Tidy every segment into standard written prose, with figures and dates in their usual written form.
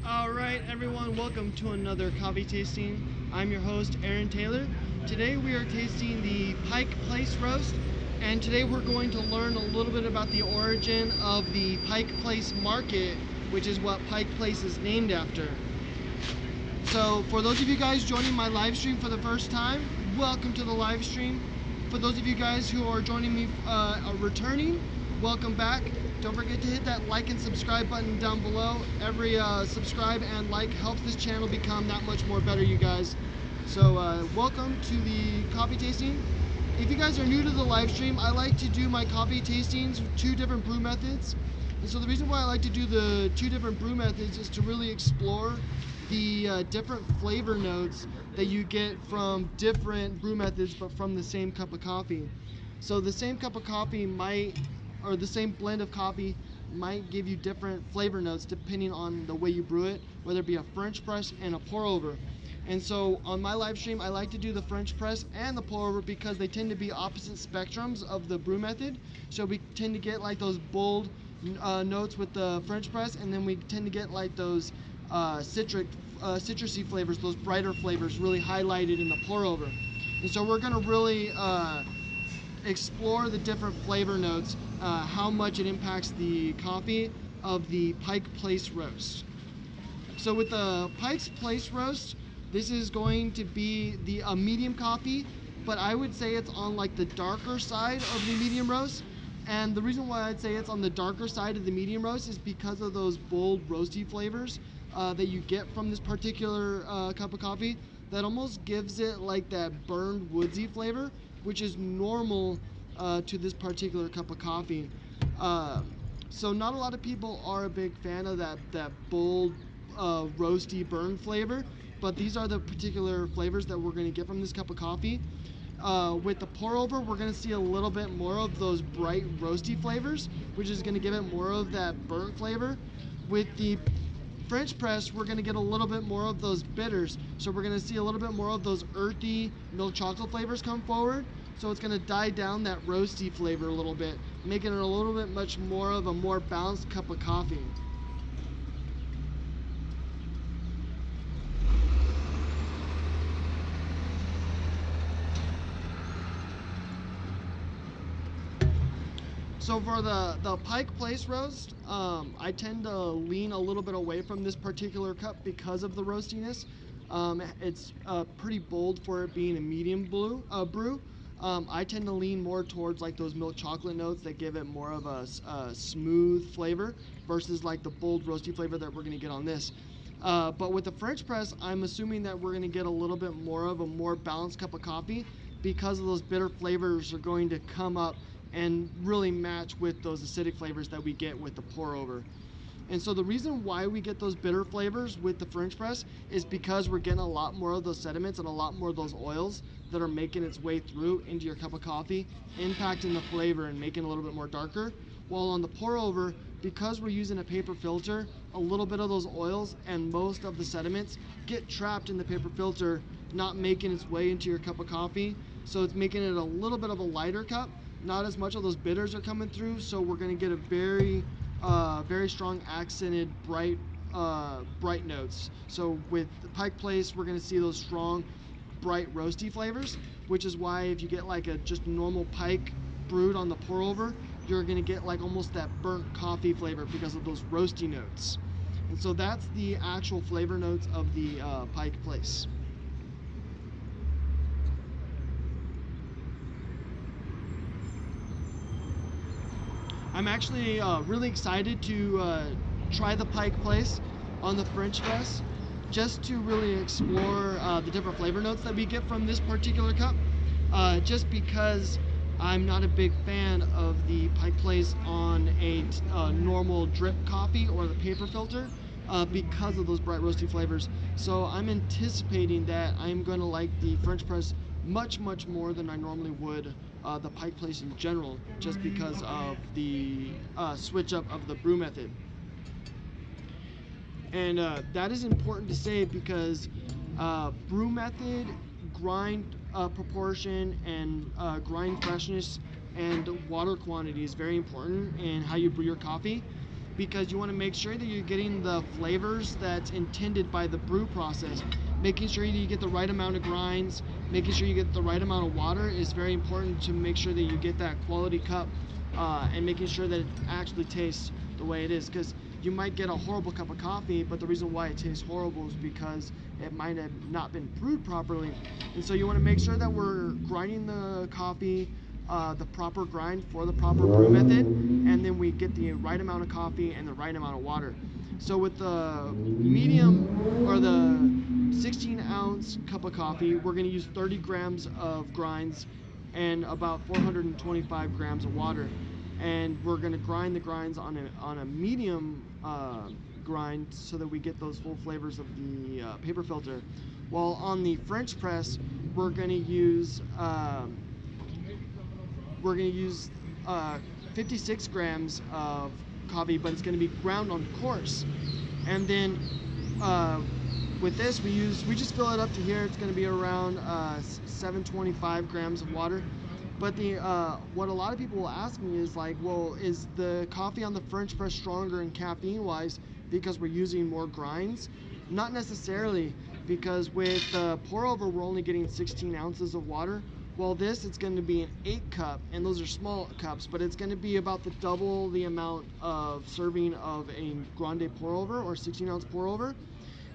All right, everyone, welcome to another coffee tasting. I'm your host, Aaron Taylor. Today we are tasting the Pike Place Roast, and today we're going to learn a little bit about the origin of the Pike Place Market, which is what Pike Place is named after. So for those of you guys joining my live stream for the first time, welcome to the live stream. For those of you guys who are joining me returning, welcome back. Don't forget to hit that like and subscribe button down below. Every subscribe and like helps this channel become that much more better, you guys. So welcome to the coffee tasting. If you guys are new to the live stream, I like to do my coffee tastings with two different brew methods. And so the reason why I like to do the two different brew methods is to really explore the different flavor notes that you get from different brew methods, but from the same cup of coffee. So the same cup of coffee or the same blend of coffee might give you different flavor notes depending on the way you brew it, whether it be a French press and a pour over. And so on my live stream, I like to do the French press and the pour over because they tend to be opposite spectrums of the brew method. So we tend to get like those bold notes with the French press, and then we tend to get like those citrusy flavors, those brighter flavors really highlighted in the pour over. And so we're gonna really explore the different flavor notes, how much it impacts the coffee of the Pike Place Roast. So with the Pike's Place Roast, this is going to be a medium coffee, but I would say it's on like the darker side of the medium roast. And the reason why I'd say it's on the darker side of the medium roast is because of those bold roasty flavors that you get from this particular cup of coffee that almost gives it like that burned woodsy flavor, which is normal to this particular cup of coffee. So not a lot of people are a big fan of that bold, roasty burn flavor, but these are the particular flavors that we're going to get from this cup of coffee. With the pour over, we're going to see a little bit more of those bright roasty flavors, which is going to give it more of that burnt flavor. With the French press, we're going to get a little bit more of those bitters. So we're going to see a little bit more of those earthy milk chocolate flavors come forward. So it's going to die down that roasty flavor a little bit, making it a little bit much more of a more balanced cup of coffee. So for the Pike Place Roast, I tend to lean a little bit away from this particular cup because of the roastiness. It's pretty bold for it being a medium brew. I tend to lean more towards like those milk chocolate notes that give it more of a smooth flavor versus like the bold roasty flavor that we're going to get on this. But with the French press, I'm assuming that we're going to get a little bit more of a more balanced cup of coffee because of those bitter flavors are going to come up and really match with those acidic flavors that we get with the pour over. And so the reason why we get those bitter flavors with the French press is because we're getting a lot more of those sediments and a lot more of those oils that are making its way through into your cup of coffee, impacting the flavor and making it a little bit more darker. While on the pour over, because we're using a paper filter, a little bit of those oils and most of the sediments get trapped in the paper filter, not making its way into your cup of coffee. So it's making it a little bit of a lighter cup. Not as much of those bitters are coming through, so we're going to get a very strong accented bright notes. So with the Pike Place, we're going to see those strong bright roasty flavors, which is why if you get like a just normal Pike brewed on the pour over, you're going to get like almost that burnt coffee flavor because of those roasty notes. And so that's the actual flavor notes of the Pike Place. I'm actually really excited to try the Pike Place on the French press, just to really explore the different flavor notes that we get from this particular cup. Just because I'm not a big fan of the Pike Place on a normal drip coffee or the paper filter because of those bright roasty flavors. So I'm anticipating that I'm going to like the French press much more than I normally would the Pike Place in general, just because of the switch up of the brew method. And that is important to say because brew method, grind proportion, and grind freshness and water quantity is very important in how you brew your coffee. because you want to make sure that you're getting the flavors that's intended by the brew process. Making sure that you get the right amount of grinds, making sure you get the right amount of water is very important to make sure that you get that quality cup, and making sure that it actually tastes the way it is. Because you might get a horrible cup of coffee, but the reason why it tastes horrible is because it might have not been brewed properly. And so you want to make sure that we're grinding the coffee the proper grind for the proper brew method, and then we get the right amount of coffee and the right amount of water. So with the medium or the 16-ounce cup of coffee, we're going to use 30 grams of grinds and about 425 grams of water. And we're going to grind the grinds on a medium grind so that we get those full flavors of the paper filter. While on the French press, we're going to use 56 grams of coffee, but it's going to be ground on coarse. And then with this, we just fill it up to here. It's going to be around 725 grams of water. But what a lot of people will ask me is like, well, is the coffee on the French press stronger in caffeine wise because we're using more grinds? Not necessarily, because with the pour over, we're only getting 16 ounces of water. Well, it's going to be an 8 cup, and those are small cups, but it's going to be about the double the amount of serving of a grande pour over or 16-ounce pour over.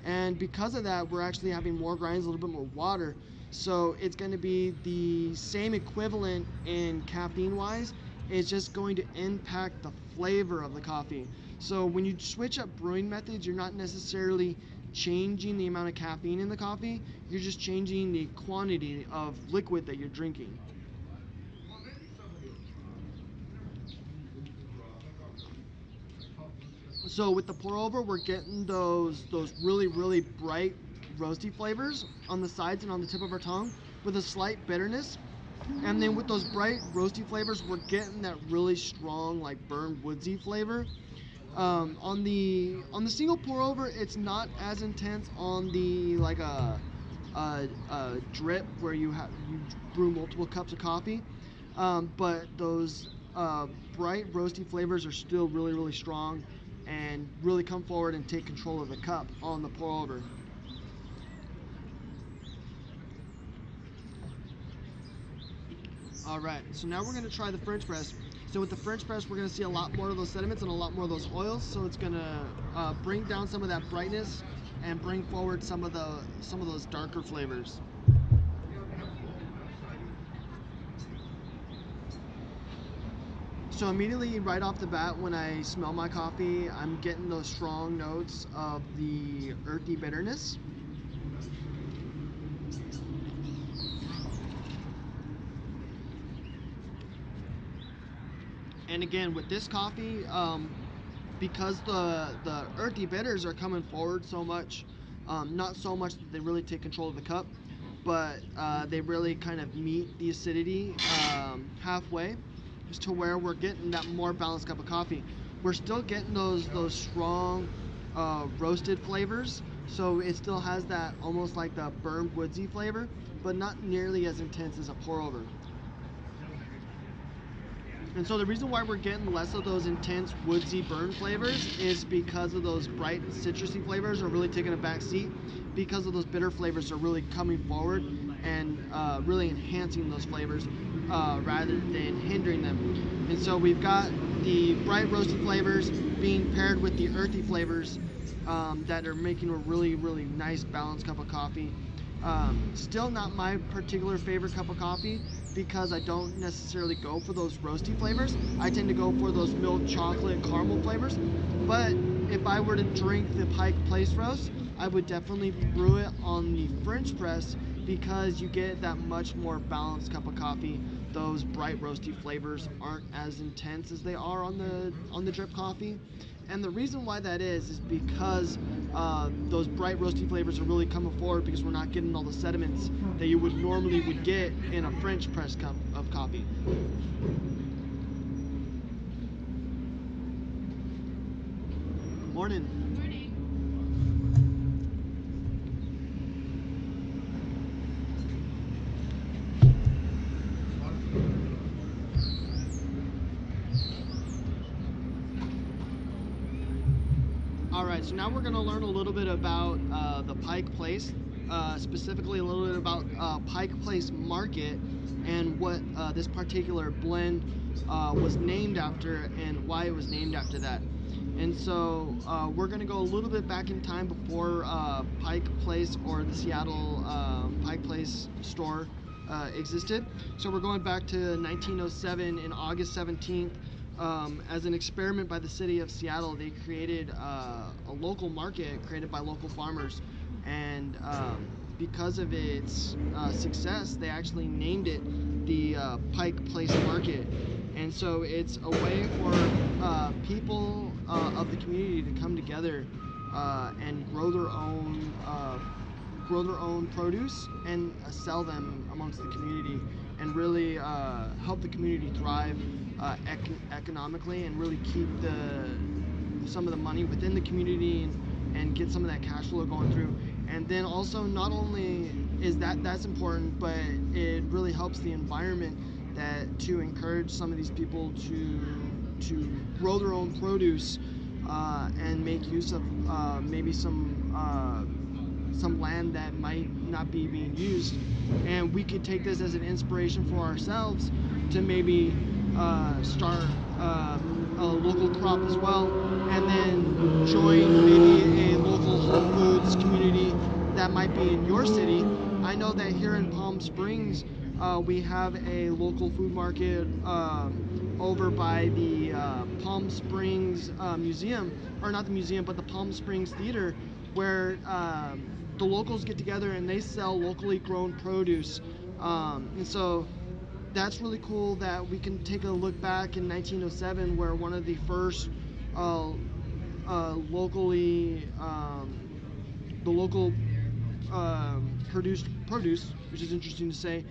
And because of that, we're actually having more grinds, a little bit more water. So it's going to be the same equivalent in caffeine wise. It's just going to impact the flavor of the coffee. So when you switch up brewing methods, you're not necessarily changing the amount of caffeine in the coffee. You're just changing the quantity of liquid that you're drinking. So with the pour over, we're getting those really bright roasty flavors on the sides and on the tip of our tongue with a slight bitterness. And then with those bright roasty flavors, we're getting that really strong, like burned woodsy flavor. On the single pour over, it's not as intense on the like a drip where you brew multiple cups of coffee, but those bright roasty flavors are still really strong and really come forward and take control of the cup on the pour over. All right, so now we're going to try the French press. So with the French press, we're going to see a lot more of those sediments and a lot more of those oils. So it's going to bring down some of that brightness and bring forward some of those darker flavors. So immediately right off the bat, when I smell my coffee, I'm getting those strong notes of the earthy bitterness. And again, with this coffee, because the earthy bitters are coming forward so much, not so much that they really take control of the cup, but they really kind of meet the acidity halfway, just to where we're getting that more balanced cup of coffee. We're still getting those strong roasted flavors, so it still has that almost like the burned woodsy flavor, but not nearly as intense as a pour over. And so the reason why we're getting less of those intense woodsy burn flavors is because of those bright citrusy flavors are really taking a back seat, because of those bitter flavors are really coming forward and really enhancing those flavors rather than hindering them. And so we've got the bright roasty flavors being paired with the earthy flavors that are making a really nice balanced cup of coffee. Still not my particular favorite cup of coffee, because I don't necessarily go for those roasty flavors. I tend to go for those milk chocolate caramel flavors. But if I were to drink the Pike Place Roast, I would definitely brew it on the French press, because you get that much more balanced cup of coffee. Those bright roasty flavors aren't as intense as they are on the drip coffee. And the reason why that is because those bright roasty flavors are really coming forward, because we're not getting all the sediments that you would normally get in a French press cup of coffee. Morning. All right, so now we're going to learn a little bit about the Pike Place, specifically a little bit about Pike Place Market and what this particular blend was named after and why it was named after that. And so we're going to go a little bit back in time before Pike Place or the Seattle Pike Place store existed. So we're going back to 1907 in August 17th. As an experiment by the city of Seattle, they created a local market created by local farmers. And because of its success, they actually named it the Pike Place Market. And so it's a way for people of the community to come together and grow their own produce and sell them amongst the community, and really help the community thrive economically, and really keep some of the money within the community, and get some of that cash flow going through. And then also, not only is that's important, but it really helps the environment, that to encourage some of these people to grow their own produce and make use of maybe some land that might not be being used. And we could take this as an inspiration for ourselves to maybe start a local crop as well, and then join maybe a local Whole Foods community that might be in your city. I know that here in Palm Springs, we have a local food market over by the Palm Springs Museum, or not the museum, but the Palm Springs Theater, where the locals get together and they sell locally grown produce. And so that's really cool that we can take a look back in 1907, where one of the first locally the local produced produce, which is interesting to say,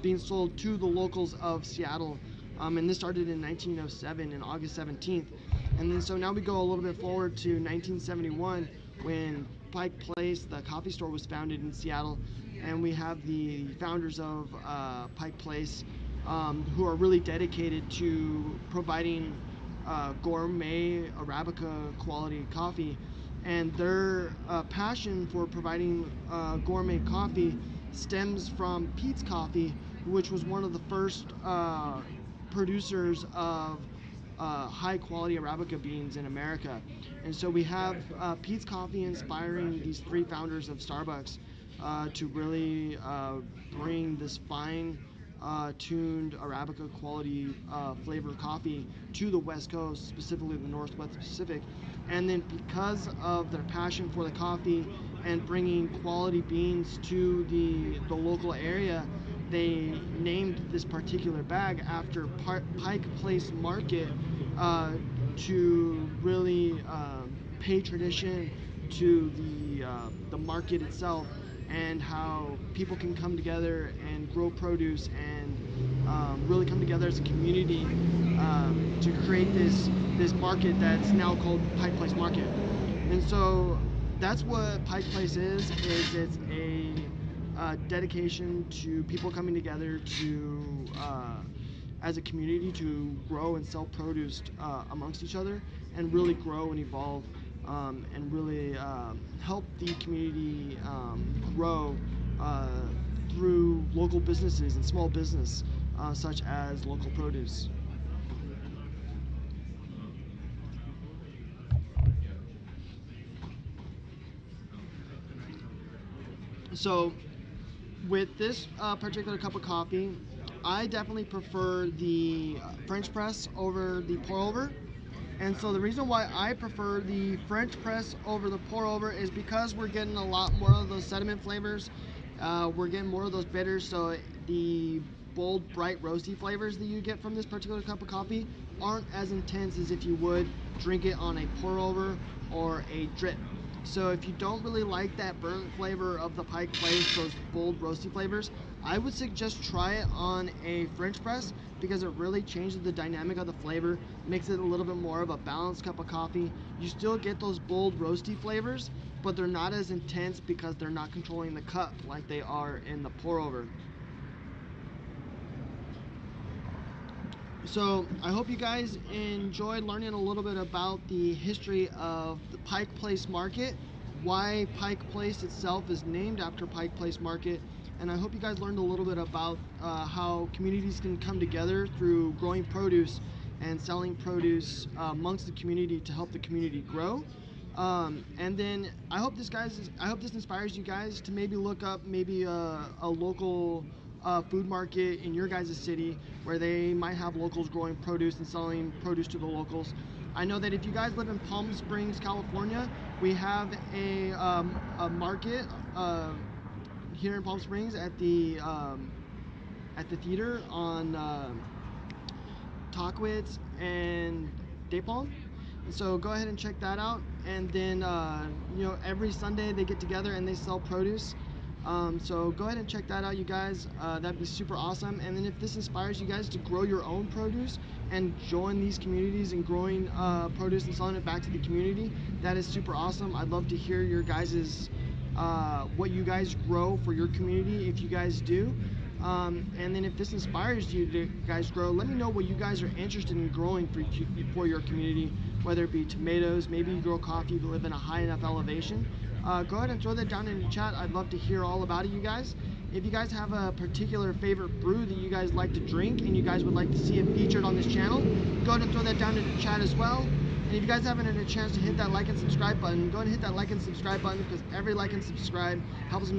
being sold to the locals of Seattle. And this started in 1907, in August 17th. And then so now we go a little bit forward to 1971, when Pike Place, the coffee store, was founded in Seattle. And we have the founders of Pike Place, who are really dedicated to providing gourmet Arabica quality coffee. And their passion for providing gourmet coffee stems from Pete's Coffee, which was one of the first producers of high quality Arabica beans in America. And so we have Pete's Coffee inspiring these three founders of Starbucks to really bring this fine tuned Arabica quality flavor coffee to the West Coast, specifically the Northwest Pacific. And then because of their passion for the coffee and bringing quality beans to the local area, they named this particular bag after Pike Place Market to really pay tradition to the market itself, and how people can come together and grow produce and really come together as a community to create this market that's now called Pike Place Market. And so that's what Pike Place is it's a dedication to people coming together to as a community to grow and sell produce amongst each other, and really grow and evolve, and really help the community grow through local businesses and small business, such as local produce. So with this particular cup of coffee, I definitely prefer the French press over the pour over. And so the reason why I prefer the French press over the pour over is because we're getting a lot more of those sediment flavors. We're getting more of those bitters, so the bold, bright, roasty flavors that you get from this particular cup of coffee aren't as intense as if you would drink it on a pour over or a drip. So if you don't really like that burnt flavor of the Pike Place, those bold, roasty flavors, I would suggest try it on a French press, because it really changes the dynamic of the flavor, makes it a little bit more of a balanced cup of coffee. You still get those bold, roasty flavors, but they're not as intense because they're not controlling the cup like they are in the pour over. So I hope you guys enjoyed learning a little bit about the history of the Pike Place Market, why Pike Place itself is named after Pike Place Market, and I hope you guys learned a little bit about how communities can come together through growing produce and selling produce amongst the community to help the community grow. And then I hope this inspires you guys to maybe look up maybe a local food market in your guys' city where they might have locals growing produce and selling produce to the locals. I know that if you guys live in Palm Springs, California, we have a market here in Palm Springs at the theater on Talkwitz and Daypalm. So go ahead and check that out. And then, every Sunday they get together and they sell produce. So go ahead and check that out, you guys. That'd be super awesome. And then if this inspires you guys to grow your own produce and join these communities and growing produce and selling it back to the community, that is super awesome. I'd love to hear your guys's what you guys grow for your community if you guys do. And then if this inspires you to guys grow, let me know what you guys are interested in growing for your community, whether it be tomatoes, maybe you grow coffee but live in a high enough elevation. Go ahead and throw that down in the chat. I'd love to hear all about it, you guys. If you guys have a particular favorite brew that you guys like to drink and you guys would like to see it featured on this channel, go ahead and throw that down in the chat as well. And if you guys haven't had a chance to hit that like and subscribe button, go ahead and hit that like and subscribe button, because every like and subscribe helps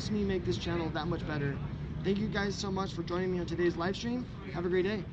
me make this channel that much better. Thank you guys so much for joining me on today's live stream. Have a great day.